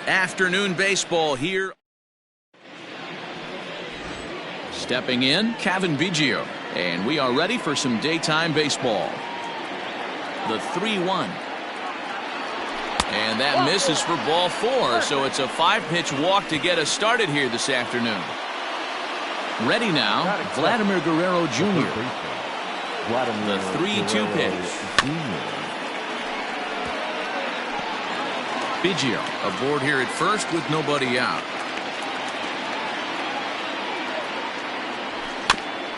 Afternoon baseball here. Stepping in, Kevin Biggio. And we are ready for some daytime baseball. The 3-1. And that misses for ball 4. So it's a 5-pitch walk to get us started here this afternoon. Ready now, Vladimir Guerrero Jr. The 3-2 pitch. Biggio aboard here at first with nobody out.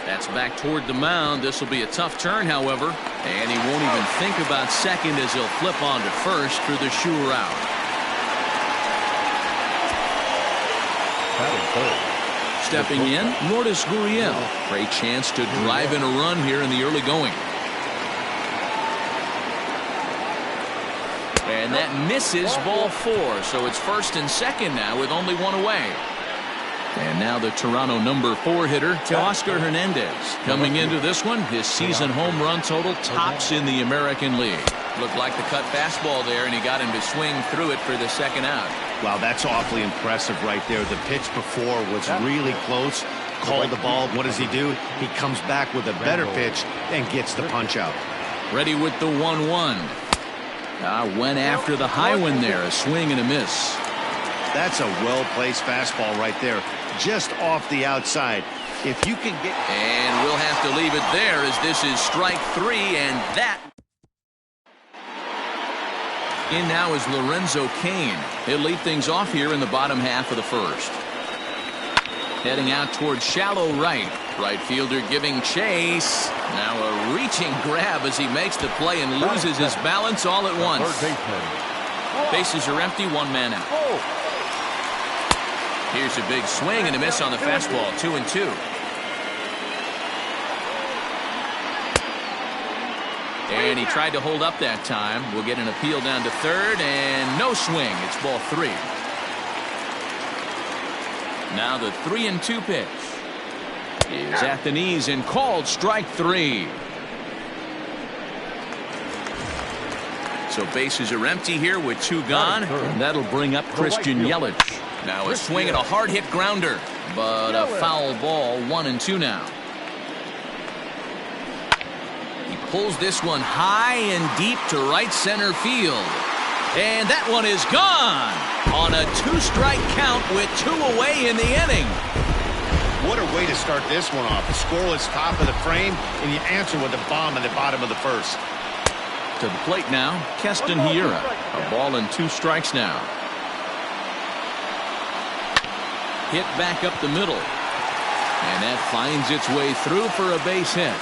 That's back toward the mound. This will be a tough turn, however. And he won't even think about second as he'll flip on to first for the sure out. Stepping in, Lourdes Gurriel. Great chance to drive in a run here in the early going. And that misses ball 4. So it's first and second now with only one away. And now the Toronto number 4 hitter, Teoscar Hernandez. Coming into this one, his season home run total tops in the American League. Looked like the cut fastball there, and he got him to swing through it for the second out. Wow, that's awfully impressive right there. The pitch before was really close. Called the ball. What does he do? He comes back with a better pitch and gets the punch out. Ready with the 1-1. Went after the high one there. A swing and a miss. That's a well-placed fastball right there. Just off the outside. If you can get... And we'll have to leave it there as this is strike 3, and that... In now is Lorenzo Cain. He'll lead things off here in the bottom half of the first. Heading out towards shallow right. Right fielder giving chase. Now a reaching grab as he makes the play and loses his balance all at once. Bases are empty, one man out. Here's a big swing and a miss on the fastball. 2-2. And he tried to hold up that time. We'll get an appeal down to third, and no swing. It's ball 3. Now the 3-2 pitch is at the knees and called strike 3. So bases are empty here with 2 gone. And that'll bring up Christian Yelich. Now a swing and a hard hit grounder, but a foul ball. 1-2 now. He pulls this one high and deep to right center field. And that one is gone on a 2-strike count with 2 away in the inning. What a way to start this one off. A scoreless top of the frame, and you answer with a bomb in the bottom of the first. To the plate now, Keston Hiura. A ball and 2 strikes now. Hit back up the middle. And that finds its way through for a base hit.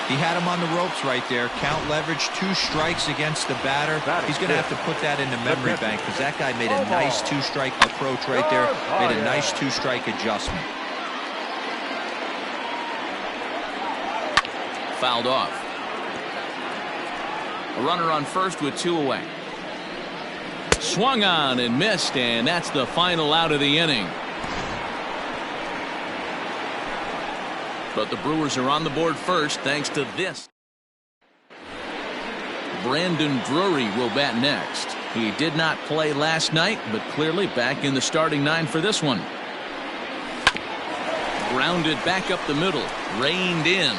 He had him on the ropes right there. Count leverage, 2 strikes against the batter. He's going to have to put that in the memory bank because that guy made a nice 2-strike approach right there. Made a nice 2-strike adjustment. Fouled off. A runner on first with 2 away. Swung on and missed, and that's the final out of the inning. But the Brewers are on the board first thanks to this. Brandon Drury will bat next. He did not play last night, but clearly back in the starting 9 for this one. Grounded back up the middle, reined in.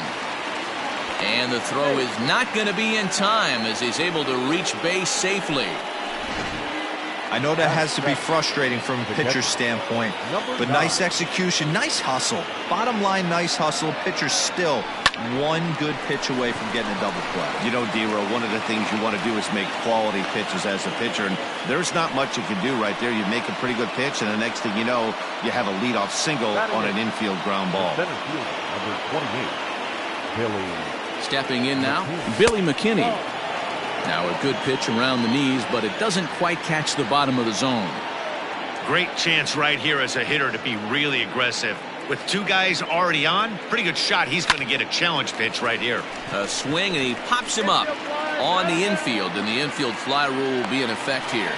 And the throw is not going to be in time as he's able to reach base safely. I know that has to be frustrating from a pitcher's standpoint, but nice execution, nice hustle. Bottom line, nice hustle. Pitcher's still 1 good pitch away from getting a double play. You know, D-Row, one of the things you want to do is make quality pitches as a pitcher, and there's not much you can do right there. You make a pretty good pitch, and the next thing you know, you have a leadoff single on an infield ground ball. Number 28, Billy. Stepping in now, Billy McKinney. Now a good pitch around the knees, but it doesn't quite catch the bottom of the zone. Great chance right here as a hitter to be really aggressive. With 2 guys already on, pretty good shot. He's going to get a challenge pitch right here. A swing, and he pops him up on the infield, and the infield fly rule will be in effect here.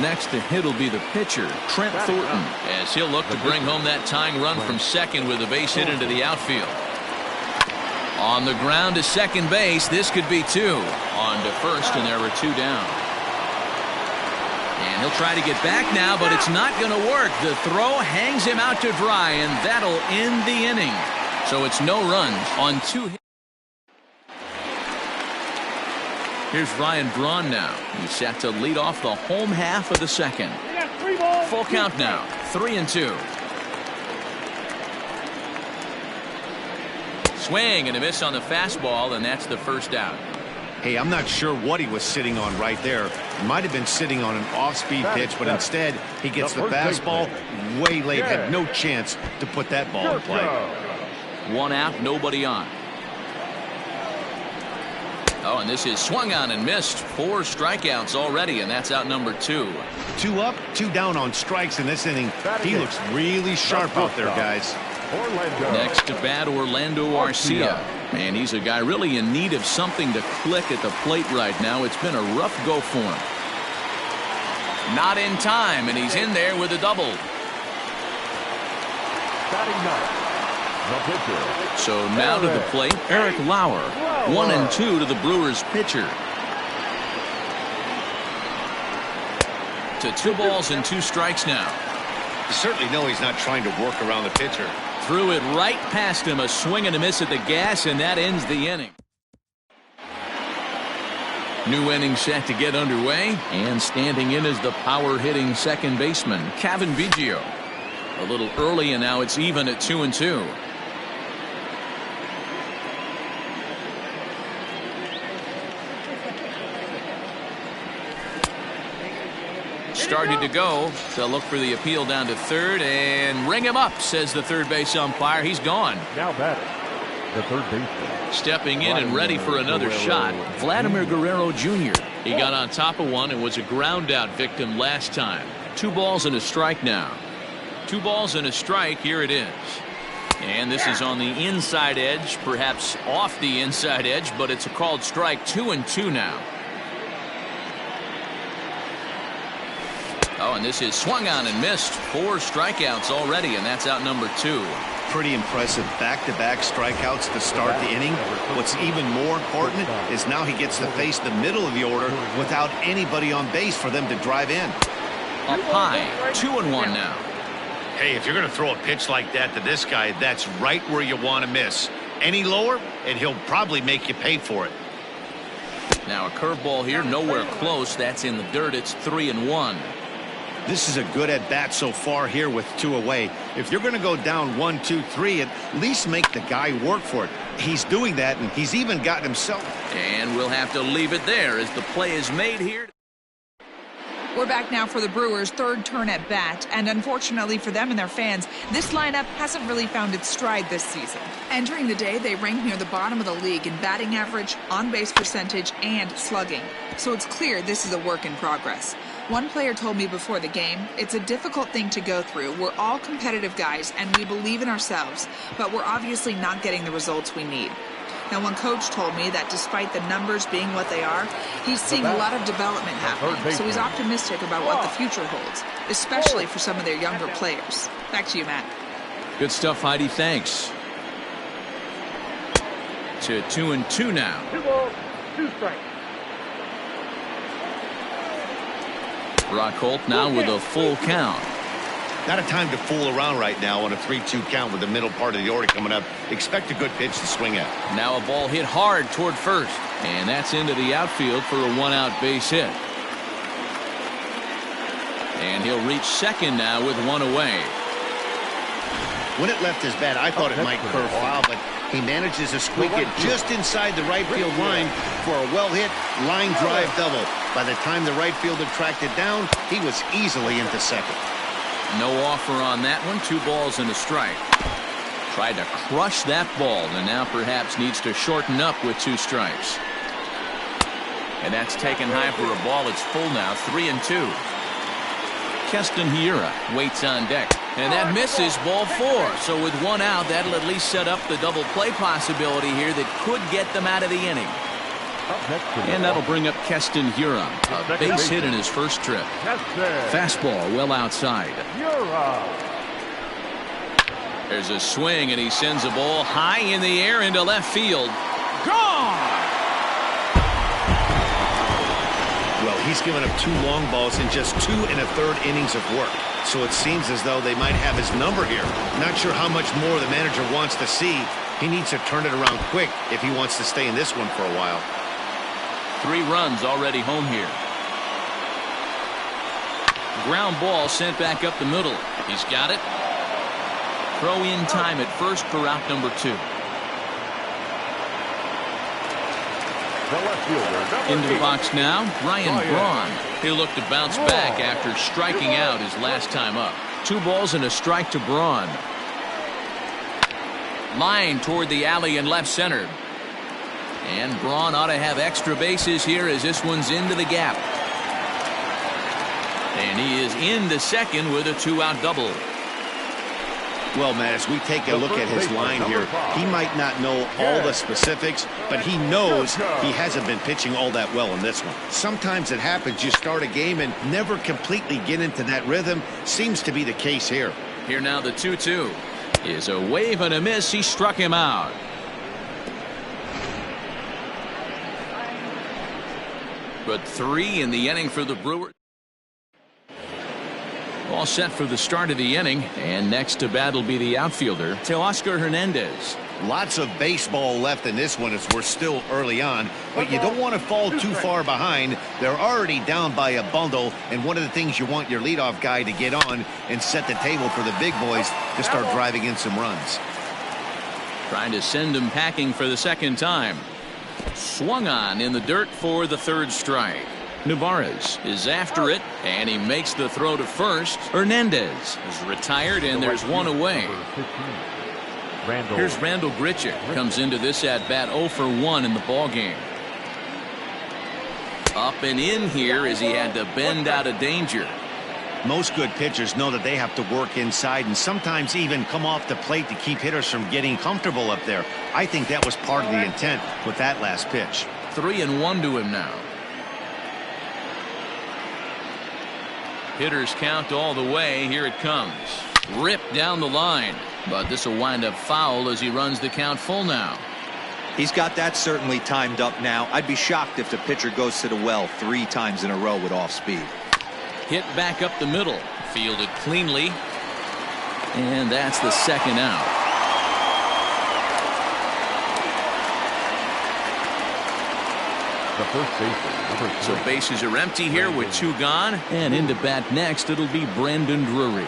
Next to hit will be the pitcher, Trent Thornton, as he'll look to bring home that tying run from second with a base hit into the outfield. On the ground to second base. This could be 2. On to first, and there were 2 down. And he'll try to get back now, but it's not going to work. The throw hangs him out to dry, and that'll end the inning. So it's no runs on 2 hits. Here's Ryan Braun now. He's set to lead off the home half of the second. Full count now. 3-2. Swing and a miss on the fastball, and that's the first out. Hey, I'm not sure what he was sitting on right there. He might have been sitting on an off-speed pitch, but instead he gets the fastball way late. Had no chance to put that ball in play. 1 out, nobody on. Oh, and this is swung on and missed. 4 strikeouts already, and that's out number 2. 2 up, 2 down on strikes in this inning. He looks really sharp out there, guys. Next to bat, Orlando Arcia. And he's a guy really in need of something to click at the plate right now. It's been a rough go for him. Not in time, and he's in there with a double. So now to the plate, Eric Lauer. 1-2 to the Brewers pitcher. To 2 balls and 2 strikes now. You certainly know he's not trying to work around the pitcher. Threw it right past him, a swing and a miss at the gas, and that ends the inning. New inning set to get underway, and standing in is the power-hitting second baseman, Cavan Biggio. A little early, and now it's even at 2-2. Started to go. They'll look for the appeal down to third and ring him up, says the third base umpire. He's gone. Now batting, the third baseman. Stepping in and ready for another shot, Vladimir Guerrero Jr. He got on top of one and was a ground out victim last time. 2 balls and a strike now. 2 balls and a strike. Here it is. And this is on the inside edge, perhaps off the inside edge, but it's a called strike. 2-2 now. Oh, and this is swung on and missed. 4 strikeouts already, and that's out number 2. Pretty impressive back-to-back strikeouts to start the inning. What's even more important is now he gets to face the middle of the order without anybody on base for them to drive in. Up high, 2-1 now. Hey, if you're going to throw a pitch like that to this guy, that's right where you want to miss. Any lower, and he'll probably make you pay for it. Now a curveball here, nowhere close. That's in the dirt. It's 3-1. This is a good at-bat so far here with 2 away. If you're going to go down 1, 2, 3, at least make the guy work for it. He's doing that, and he's even gotten himself. And we'll have to leave it there as the play is made here. We're back now for the Brewers' third turn at bat, and unfortunately for them and their fans, this lineup hasn't really found its stride this season. Entering the day, they rank near the bottom of the league in batting average, on-base percentage, and slugging. So it's clear this is a work in progress. One player told me before the game, it's a difficult thing to go through. We're all competitive guys, and we believe in ourselves, but we're obviously not getting the results we need. Now, one coach told me that despite the numbers being what they are, he's seeing a lot of development happening, so he's optimistic about what the future holds, especially for some of their younger players. Back to you, Matt. Good stuff, Heidi. Thanks. To 2-2 now. 2 balls, 2 strikes. Brock Holt now with a full count. Not a time to fool around right now on a 3-2 count with the middle part of the order coming up. Expect a good pitch to swing at. Now a ball hit hard toward first, and that's into the outfield for a 1-out base hit. And he'll reach second now with 1 away. When it left his bat, I thought it might curve foul, but he manages to squeak it just inside the right field line for a well-hit line drive double. By the time the right fielder tracked it down, he was easily into second. No offer on that one. 2 balls and a strike. Tried to crush that ball, and now perhaps needs to shorten up with 2 strikes. And that's taken high for a ball. It's full now. 3-2. Keston Hiura waits on deck. And that misses, ball 4. So with 1 out, that'll at least set up the double play possibility here that could get them out of the inning. And that'll bring up Keston Hiura. A base hit in his first trip. There's a swing, and he sends a ball high in the air into left field. Gone! Well, he's given up 2 long balls in just 2 1/3 innings of work. So it seems as though they might have his number here. Not sure how much more the manager wants to see. He needs to turn it around quick if he wants to stay in this one for a while. 3 runs already home here. Ground ball sent back up the middle. He's got it. Throw in time at first for out number 2. Into the box now, Ryan Braun. He'll look to bounce back after striking out his last time up. 2 balls and a strike to Braun. Line toward the alley in left center. And Braun ought to have extra bases here as this one's into the gap. And he is into second with a 2-out double. Well, Matt, as we take a look at his line here, he might not know all the specifics, but he knows he hasn't been pitching all that well in this one. Sometimes it happens. You start a game and never completely get into that rhythm. Seems to be the case here. Here now the 2-2 is a wave and a miss. He struck him out. But 3 in the inning for the Brewers. All set for the start of the inning, and next to bat will be the outfielder, Teoscar Hernandez. Lots of baseball left in this one as we're still early on, but you don't want to fall too far behind. They're already down by a bundle, and one of the things you want your leadoff guy to get on and set the table for the big boys to start driving in some runs. Trying to send him packing for the second time. Swung on in the dirt for the 3rd strike. Navarez is after it, and he makes the throw to first. Hernandez is retired, and there's 1 away. Here's Randall Grichuk. Comes into this at-bat 0 for 1 in the ballgame. Up and in here as he had to bend out of danger. Most good pitchers know that they have to work inside and sometimes even come off the plate to keep hitters from getting comfortable up there. I think that was part of the intent with that last pitch. 3-1 to him now. Hitters count all the way. Here it comes. Ripped down the line. But this will wind up foul as he runs the count full now. He's got that certainly timed up now. I'd be shocked if the pitcher goes to the well 3 times in a row with off speed. Hit back up the middle. Fielded cleanly. And that's the 2nd out. The first baseman, So bases are empty here with 2 gone. And into bat next, it'll be Brandon Drury.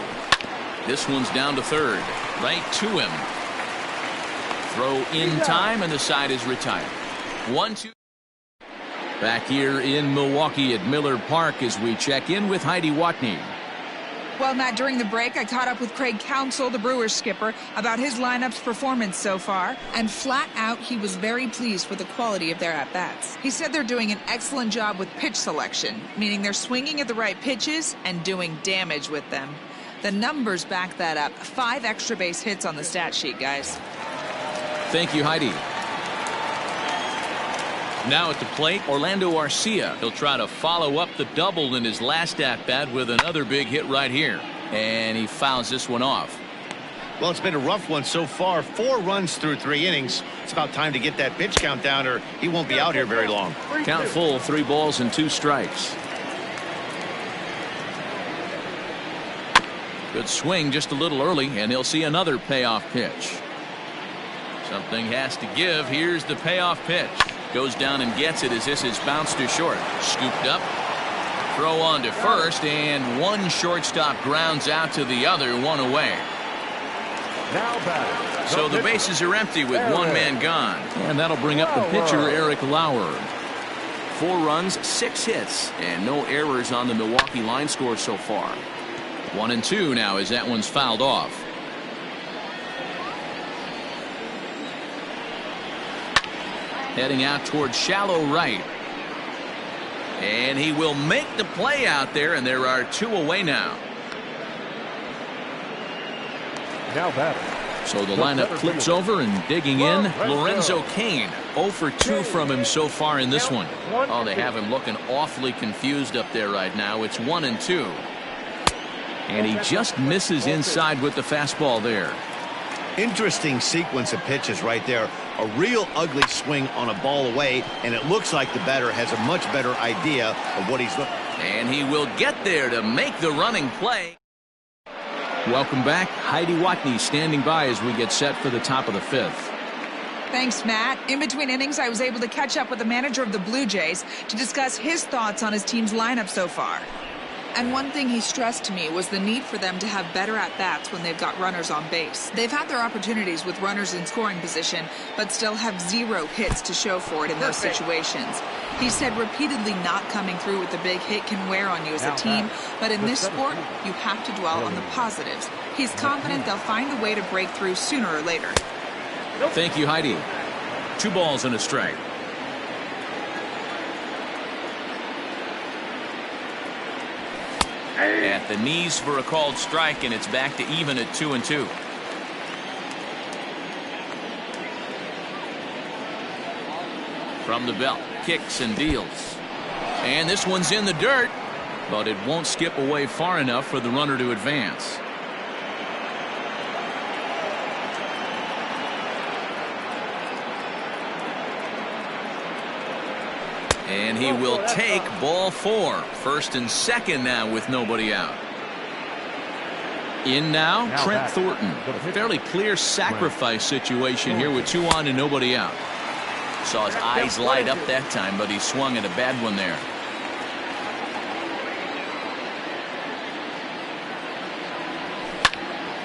This one's down to 3rd. Right to him. Throw in time, and the side is retired. 1-2. Back here in Milwaukee at Miller Park as we check in with Heidi Watney. Well, Matt, during the break, I caught up with Craig Counsell, the Brewers skipper, about his lineup's performance so far. And flat out, he was very pleased with the quality of their at-bats. He said they're doing an excellent job with pitch selection, meaning they're swinging at the right pitches and doing damage with them. The numbers back that up. 5 extra base hits on the stat sheet, guys. Thank you, Heidi. Now at the plate, Orlando Arcia. He'll try to follow up the double in his last at-bat with another big hit right here. And he fouls this one off. Well, it's been a rough one so far. 4 runs through 3 innings. It's about time to get that pitch count down or he won't be out here very long. Count full, 3 balls and 2 strikes. Good swing just a little early, and he'll see another payoff pitch. Something has to give. Here's the payoff pitch. Goes down and gets it as this is bounced to short. Scooped up. Throw on to first, and one shortstop grounds out to the other, 1 away. now batting. So the bases are empty with 1 man gone. And that'll bring up the pitcher, Eric Lauer. 4 runs, 6 hits, and no errors on the Milwaukee line score so far. 1-2 now as that one's fouled off. Heading out towards shallow right. And he will make the play out there, and there are 2 away now. Now batting. So the lineup flips over and digging in. Lorenzo Cain, 0 for 2 from him so far in this one. Oh, they have him looking awfully confused up there right now. It's 1-2. And he just misses inside with the fastball there. Interesting sequence of pitches right there. A real ugly swing on a ball away, and it looks like the batter has a much better idea of what he's looking. And he will get there to make the running play. Welcome back. Heidi Watney standing by as we get set for the top of the fifth. Thanks, Matt. In between innings, I was able to catch up with the manager of the Blue Jays to discuss his thoughts on his team's lineup so far. And one thing he stressed to me was the need for them to have better at-bats when they've got runners on base. They've had their opportunities with runners in scoring position, but still have 0 hits to show for it in those situations. He said repeatedly not coming through with a big hit can wear on you as a team, but in this sport, you have to dwell on the positives. He's confident they'll find a way to break through sooner or later. Thank you, Heidi. 2 balls and a strike. At the knees for a called strike, and it's back to even at 2-2. From the belt, kicks and deals. And this one's in the dirt, but it won't skip away far enough for the runner to advance. And he will take ball 4. First and second now with nobody out. In now, Trent Thornton. A fairly clear sacrifice situation here with 2 on and nobody out. Saw his eyes light up that time, but he swung at a bad one there.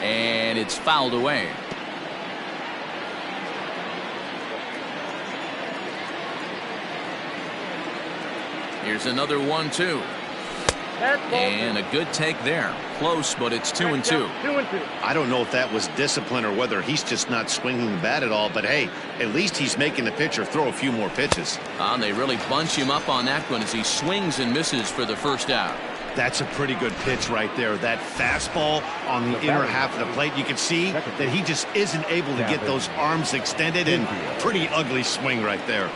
And it's fouled away. Here's another 1-2. And a good take there. Close, but it's 2-2. I don't know if that was discipline or whether he's just not swinging the bat at all, but hey, at least he's making the pitcher throw a few more pitches. They really bunch him up on that one as he swings and misses for the first out. That's a pretty good pitch right there. That fastball on the inner half of the plate. You can see that he just isn't able to get those arms extended, and pretty ugly swing right there.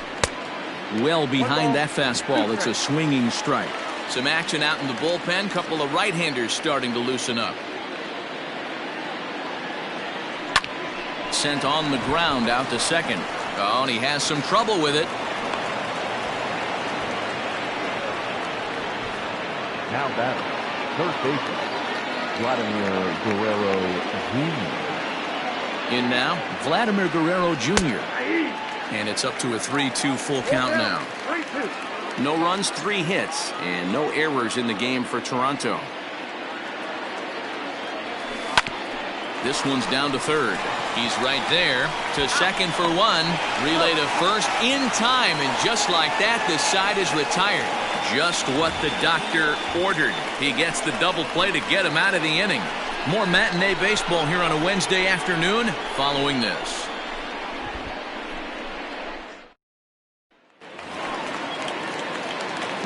Well behind that fastball, it's a swinging strike. Some action out in the bullpen. Couple of right-handers starting to loosen up. Sent on the ground out to second. Oh, and he has some trouble with it. Now batting, third baseman, Vladimir Guerrero Jr. In now, Vladimir Guerrero Jr. And it's up to a 3-2 full count now. No runs, 3 hits, and no errors in the game for Toronto. This one's down to third. He's right there to second for 1. Relay to first in time, and just like that, the side is retired. Just what the doctor ordered. He gets the double play to get him out of the inning. More matinee baseball here on a Wednesday afternoon following this.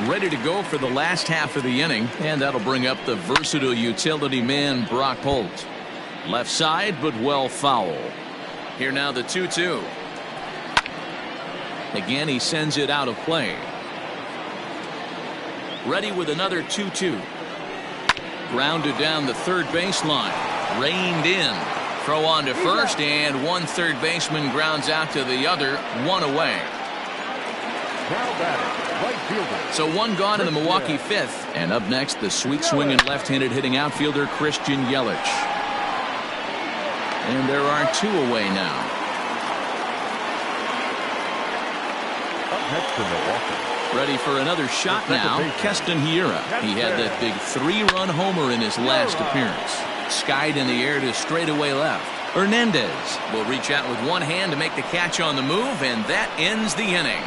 Ready to go for the last half of the inning, and that'll bring up the versatile utility man Brock Holt. Left side, but well foul. Here now the 2-2. Again, he sends it out of play. Ready with another 2-2. Grounded down the third baseline. Reined in. Throw on to first, and one third baseman grounds out to the other. 1 away. Now batting, right fielder. So 1 gone in the Milwaukee fifth. And up next, the sweet swinging left-handed hitting outfielder Christian Yelich. And there are 2 away now. Up next for Milwaukee. Ready for another shot now, Keston Hiura. He had that big 3-run homer in his last appearance. Skied in the air to straightaway left. Hernandez will reach out with one hand to make the catch on the move, and that ends the inning.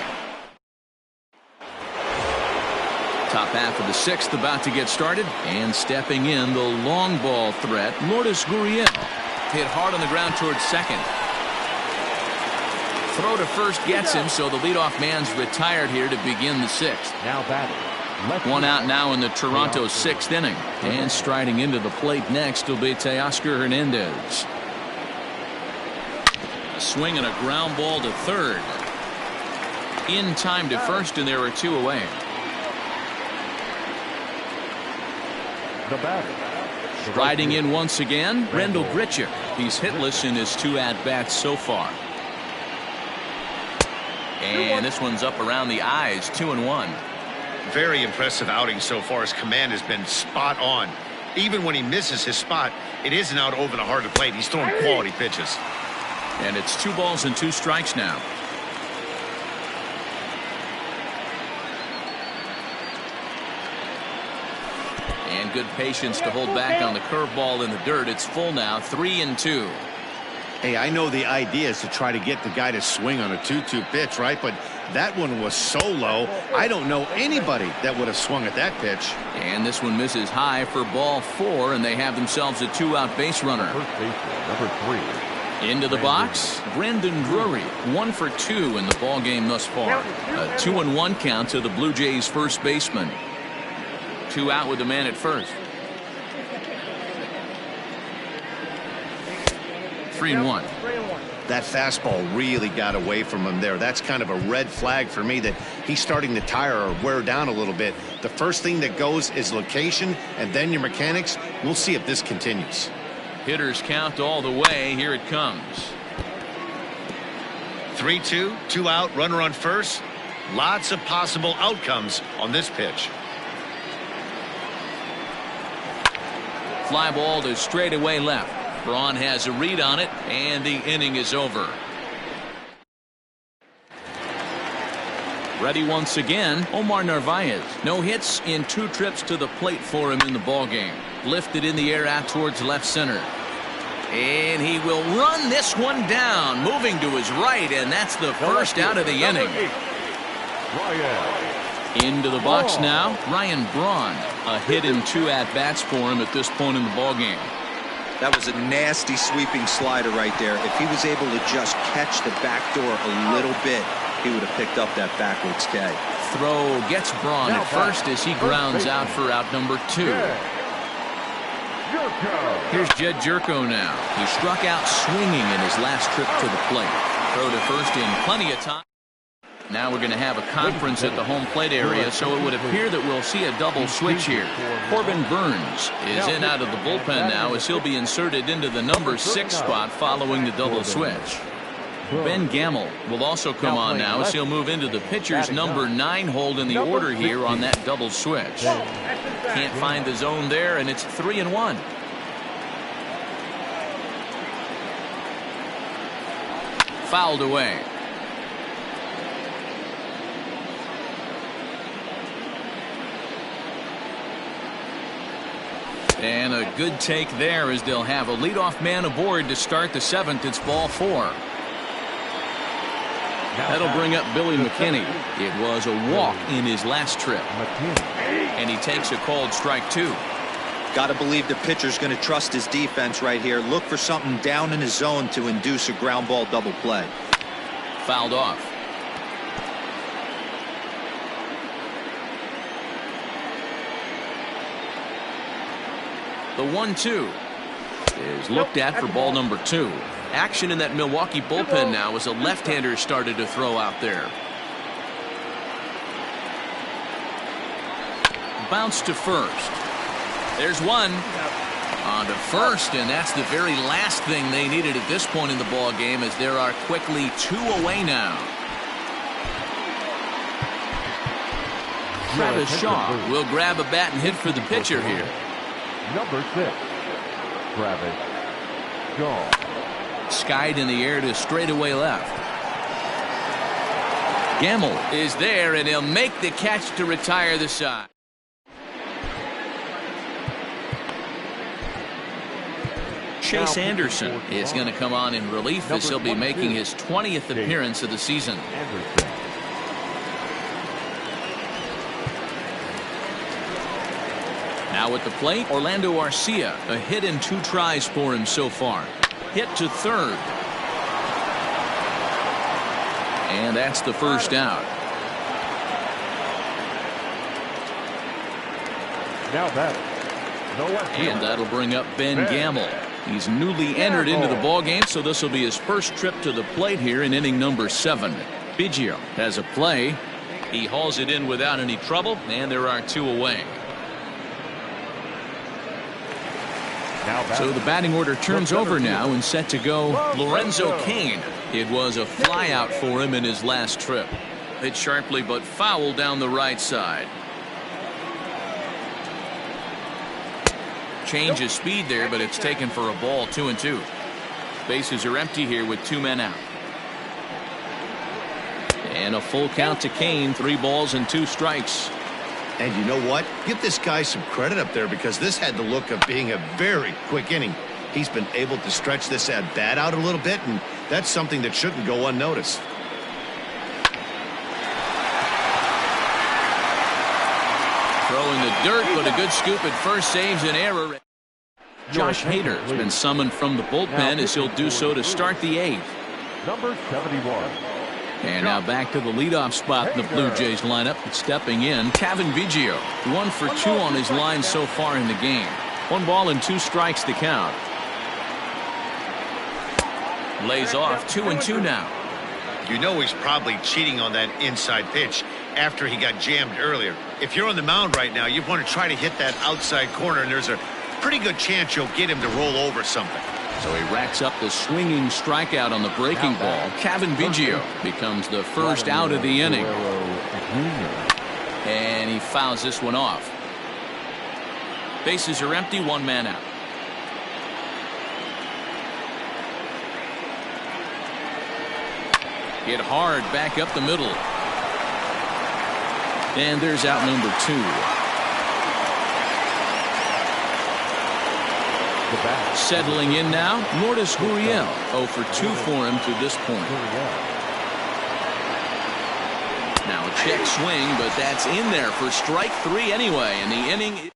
Top half of the sixth about to get started, and stepping in the long ball threat, Lourdes Gurriel. Hit hard on the ground towards second. Throw to first gets him, so the leadoff man's retired here to begin the sixth. Now batting. One out now in the Toronto sixth inning. And striding into the plate next will be Teoscar Hernandez. A swing and a ground ball to third. In time to first, and there are 2 away. The batter, Striding in once again, Rendell Grichuk. He's hitless in his 2 at-bats so far. And this one's up around the eyes, 2-1. Very impressive outing so far. His command has been spot on. Even when he misses his spot, it isn't out over the heart of the plate. He's throwing quality pitches. And it's 2 balls and 2 strikes now. And good patience to hold back on the curveball in the dirt. It's full now, 3-2. Hey, I know the idea is to try to get the guy to swing on a 2-2 pitch, right? But that one was so low, I don't know anybody that would have swung at that pitch. And this one misses high for ball 4, and they have themselves a 2-out base runner. First baseman, number 3. Into the box, Brandon Drury, 1 for 2 in the ball game thus far. A 2-1 count to the Blue Jays first baseman. 2 out with the man at first. 3-1. That fastball really got away from him there. That's kind of a red flag for me that he's starting to tire or wear down a little bit. The first thing that goes is location and then your mechanics. We'll see if this continues. Hitters count all the way. Here it comes. 3-2, 2 out, runner on first. Lots of possible outcomes on this pitch. Fly ball to straightaway left. Braun has a read on it, and the inning is over. Ready once again, Omar Narvaez. No hits in 2 trips to the plate for him in the ballgame. Lifted in the air out towards left center. And he will run this one down, moving to his right, and that's the first out of the inning. Into the box now, Ryan Braun. A hit in 2 at-bats for him at this point in the ballgame. That was a nasty sweeping slider right there. If he was able to just catch the back door a little bit, he would have picked up that backwards K. Throw gets Braun at first as he grounds out for out number 2. Here's Jed Jerko now. He struck out swinging in his last trip to the plate. Throw to first in plenty of time. Now we're going to have a conference at the home plate area, so it would appear that we'll see a double switch here. Corbin Burns is in out of the bullpen now as he'll be inserted into the number 6 spot following the double switch. Ben Gamel will also come on now as he'll move into the pitcher's number 9 hold in the order here on that double switch. Can't find the zone there, and it's 3-1. Fouled away. And a good take there as they'll have a leadoff man aboard to start the 7th. It's ball 4. That'll bring up Billy McKinney. It was a walk in his last trip. And he takes a called strike 2. Got to believe the pitcher's going to trust his defense right here. Look for something down in his zone to induce a ground ball double play. Fouled off. The 1-2 is looked at for ball number 2. Action in that Milwaukee bullpen now as a left-hander started to throw out there. Bounce to first. There's one. On to first, and that's the very last thing they needed at this point in the ball game, as there are quickly 2 away now. Travis Shaw will grab a bat and hit for the pitcher here. Number 6, Travis Shaw. Skied in the air to straightaway left. Gamel is there, and he'll make the catch to retire the side. Chase Anderson is going to come on in relief as he'll be making his 20th appearance of the season. Now at the plate, Orlando Arcia. A hit in 2 tries for him so far. Hit to third. And that's the first out. Now that. And that'll bring up Ben Gamel. He's newly entered into the ballgame, so this will be his first trip to the plate here in inning number 7. Biggio has a play. He hauls it in without any trouble, and there are 2 away. So the batting order turns over now and set to go Lorenzo Cain. It was a flyout for him in his last trip. Hit sharply but foul down the right side. Change of speed there, but it's taken for a ball. 2-2. Bases are empty here with 2 men out. And a full count to Cain. 3 balls and 2 strikes. And you know what? Give this guy some credit up there, because this had the look of being a very quick inning. He's been able to stretch this at bat out a little bit, and that's something that shouldn't go unnoticed. Throwing the dirt, but a good scoop at first, saves an error. Josh Hader has been summoned from the bullpen, as he'll do so to start the 8th. Number 71. And now back to the leadoff spot in the Blue Jays lineup. Stepping in, Kevin Biggio. 1 for 2 on his line so far in the game. 1 ball and 2 strikes to count. Lays off. 2-2 now. You know he's probably cheating on that inside pitch after he got jammed earlier. If you're on the mound right now, you want to try to hit that outside corner, and there's a pretty good chance you'll get him to roll over something. So he racks up the swinging strikeout on the breaking ball. Kevin Biggio becomes the first out of the inning. And he fouls this one off. Bases are empty, 1 man out. Hit hard back up the middle. And there's out number 2. Settling in now, Lourdes Gurriel. 0 for 2 for him to this point. Now a check swing, but that's in there for strike 3 anyway. And the inning.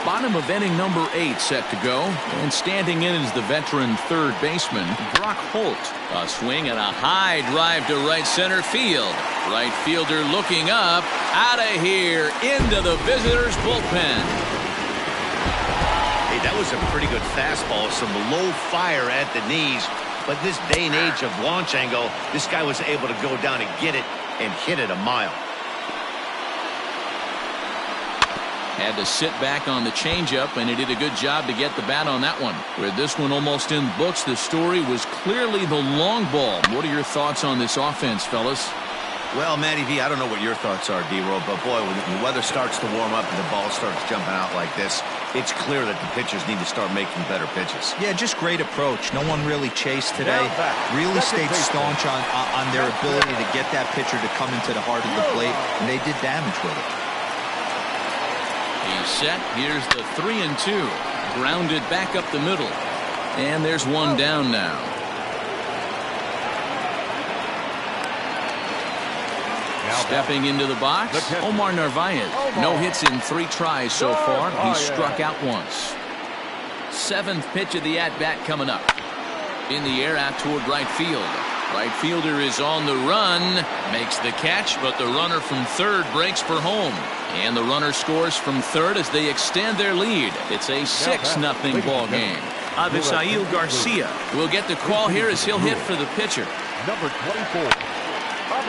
Bottom of inning number 8 set to go. And standing in is the veteran third baseman, Brock Holt. A swing and a high drive to right center field. Right fielder looking up. Out of here. Into the visitors' bullpen. That was a pretty good fastball, some low fire at the knees, but this day and age of launch angle, this guy was able to go down and get it and hit it a mile. Had to sit back on the changeup, and he did a good job to get the bat on that one. With this one almost in the books, the story was clearly the long ball. What are your thoughts on this offense, fellas? Well, Matty V, I don't know what your thoughts are, D-Roll, but boy, when the weather starts to warm up and the ball starts jumping out like this, it's clear that the pitchers need to start making better pitches. Yeah, just great approach. No one really chased today. Really stayed staunch on their ability to get that pitcher to come into the heart of the plate, and they did damage with it. He's set. Here's the 3-2. Grounded back up the middle. And there's 1 down now. Stepping into the box, Omar Narvaez. No hits in 3 tries so far. He's struck out once. 7th pitch of the at-bat coming up. In the air out toward right field. Right fielder is on the run. Makes the catch, but the runner from third breaks for home. And the runner scores from third as they extend their lead. It's a 6-0 ball game. Avisail Garcia will get the call here as he'll hit for the pitcher. Number 24.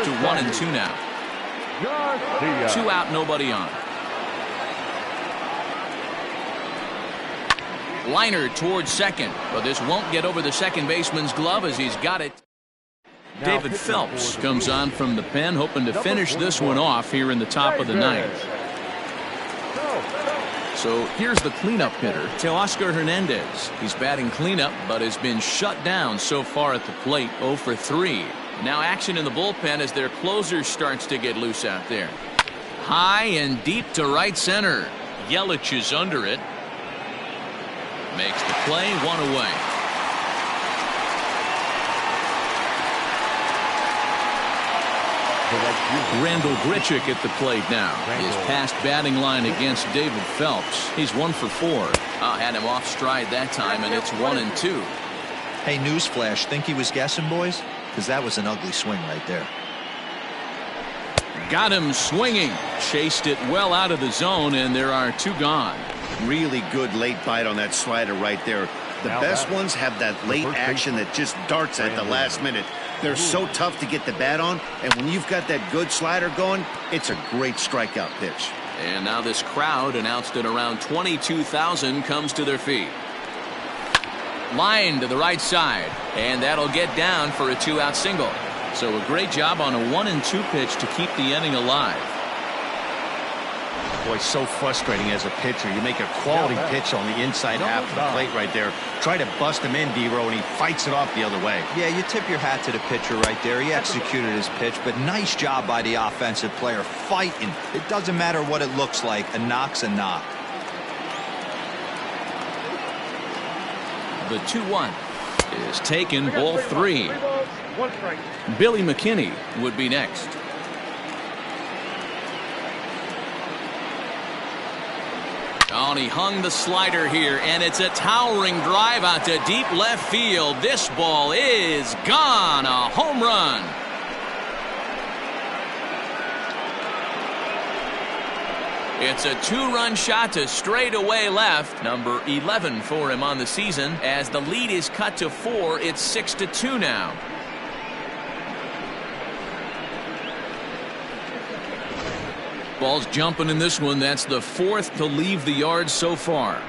To 1-2 now. 2 out, nobody on. Liner towards second, but this won't get over the second baseman's glove as he's got it. David Phelps comes on from the pen, hoping to finish this one off here in the top of the 9th. So here's the cleanup hitter, Teoscar Hernandez. He's batting cleanup, but has been shut down so far at the plate, 0 for 3. Now action in the bullpen as their closer starts to get loose out there. High and deep to right center. Yelich is under it. Makes the play, 1 away. Randall Grichuk at the plate now. His past batting line against David Phelps. He's 1 for 4. Had him off stride that time, and it's 1-2. Hey, newsflash, think he was guessing, boys? Because that was an ugly swing right there. Got him swinging. Chased it well out of the zone, and there are 2 gone. Really good late bite on that slider right there. The best ones have that late action that just darts at the last minute. They're so tough to get the bat on, and when you've got that good slider going, it's a great strikeout pitch. And now this crowd, announced at around 22,000, comes to their feet. Line to the right side, and that'll get down for a 2-out single. So a great job on a 1-2 pitch to keep the inning alive. Boy, so frustrating as a pitcher. You make a quality pitch on the inside half of the plate right there. Try to bust him in, D-Row, and he fights it off the other way. Yeah, you tip your hat to the pitcher right there. He executed his pitch, but nice job by the offensive player fighting. It doesn't matter what it looks like. A knock's a knock. The 2-1 is taken, ball 3. Billy McKinney would be next. Oh, and he hung the slider here, and it's a towering drive out to deep left field. This ball is gone. A home run. It's a 2-run shot to straightaway left. Number 11 for him on the season. As the lead is cut to 4, it's 6-2 now. Ball's jumping in this one. That's the 4th to leave the yard so far.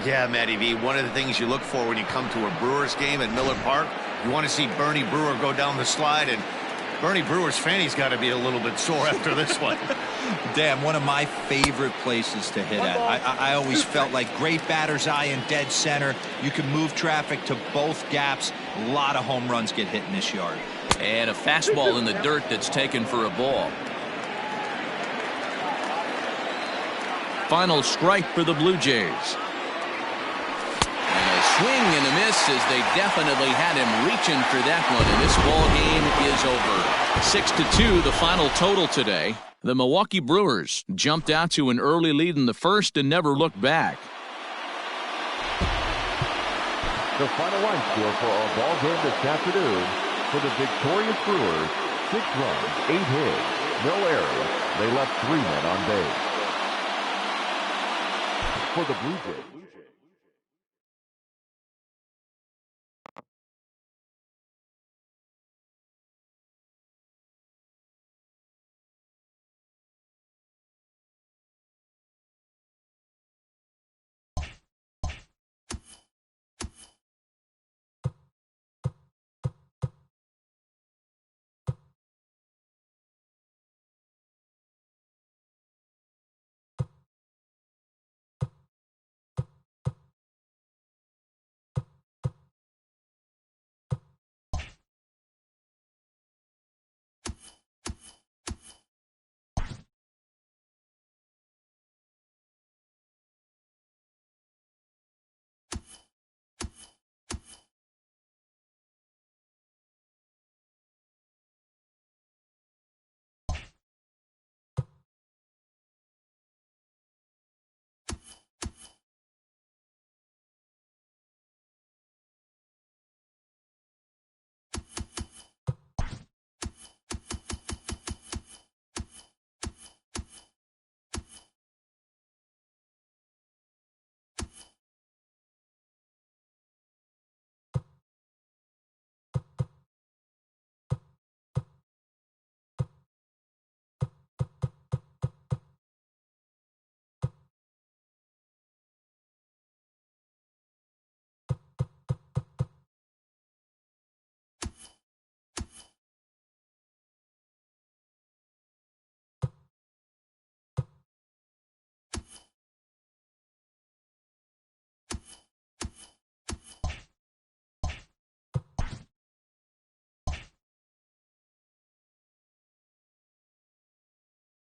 Yeah, Matty V, one of the things you look for when you come to a Brewers game at Miller Park, you want to see Bernie Brewer go down the slide, and Bernie Brewer's fanny's got to be a little bit sore after this one. Damn, one of my favorite places to hit at. I always felt like great batter's eye in dead center. You can move traffic to both gaps. A lot of home runs get hit in this yard. And a fastball in the dirt that's taken for a ball. Final strike for the Blue Jays. And a swing and a miss, as they definitely had him reaching for that one. And this ball game is over. 6-2 the final total today. The Milwaukee Brewers jumped out to an early lead in the first and never looked back. The final line score for our ball game this afternoon: for the victorious Brewers, 6 runs, 8 hits, no errors. They left 3 men on base. For the Blue Jays.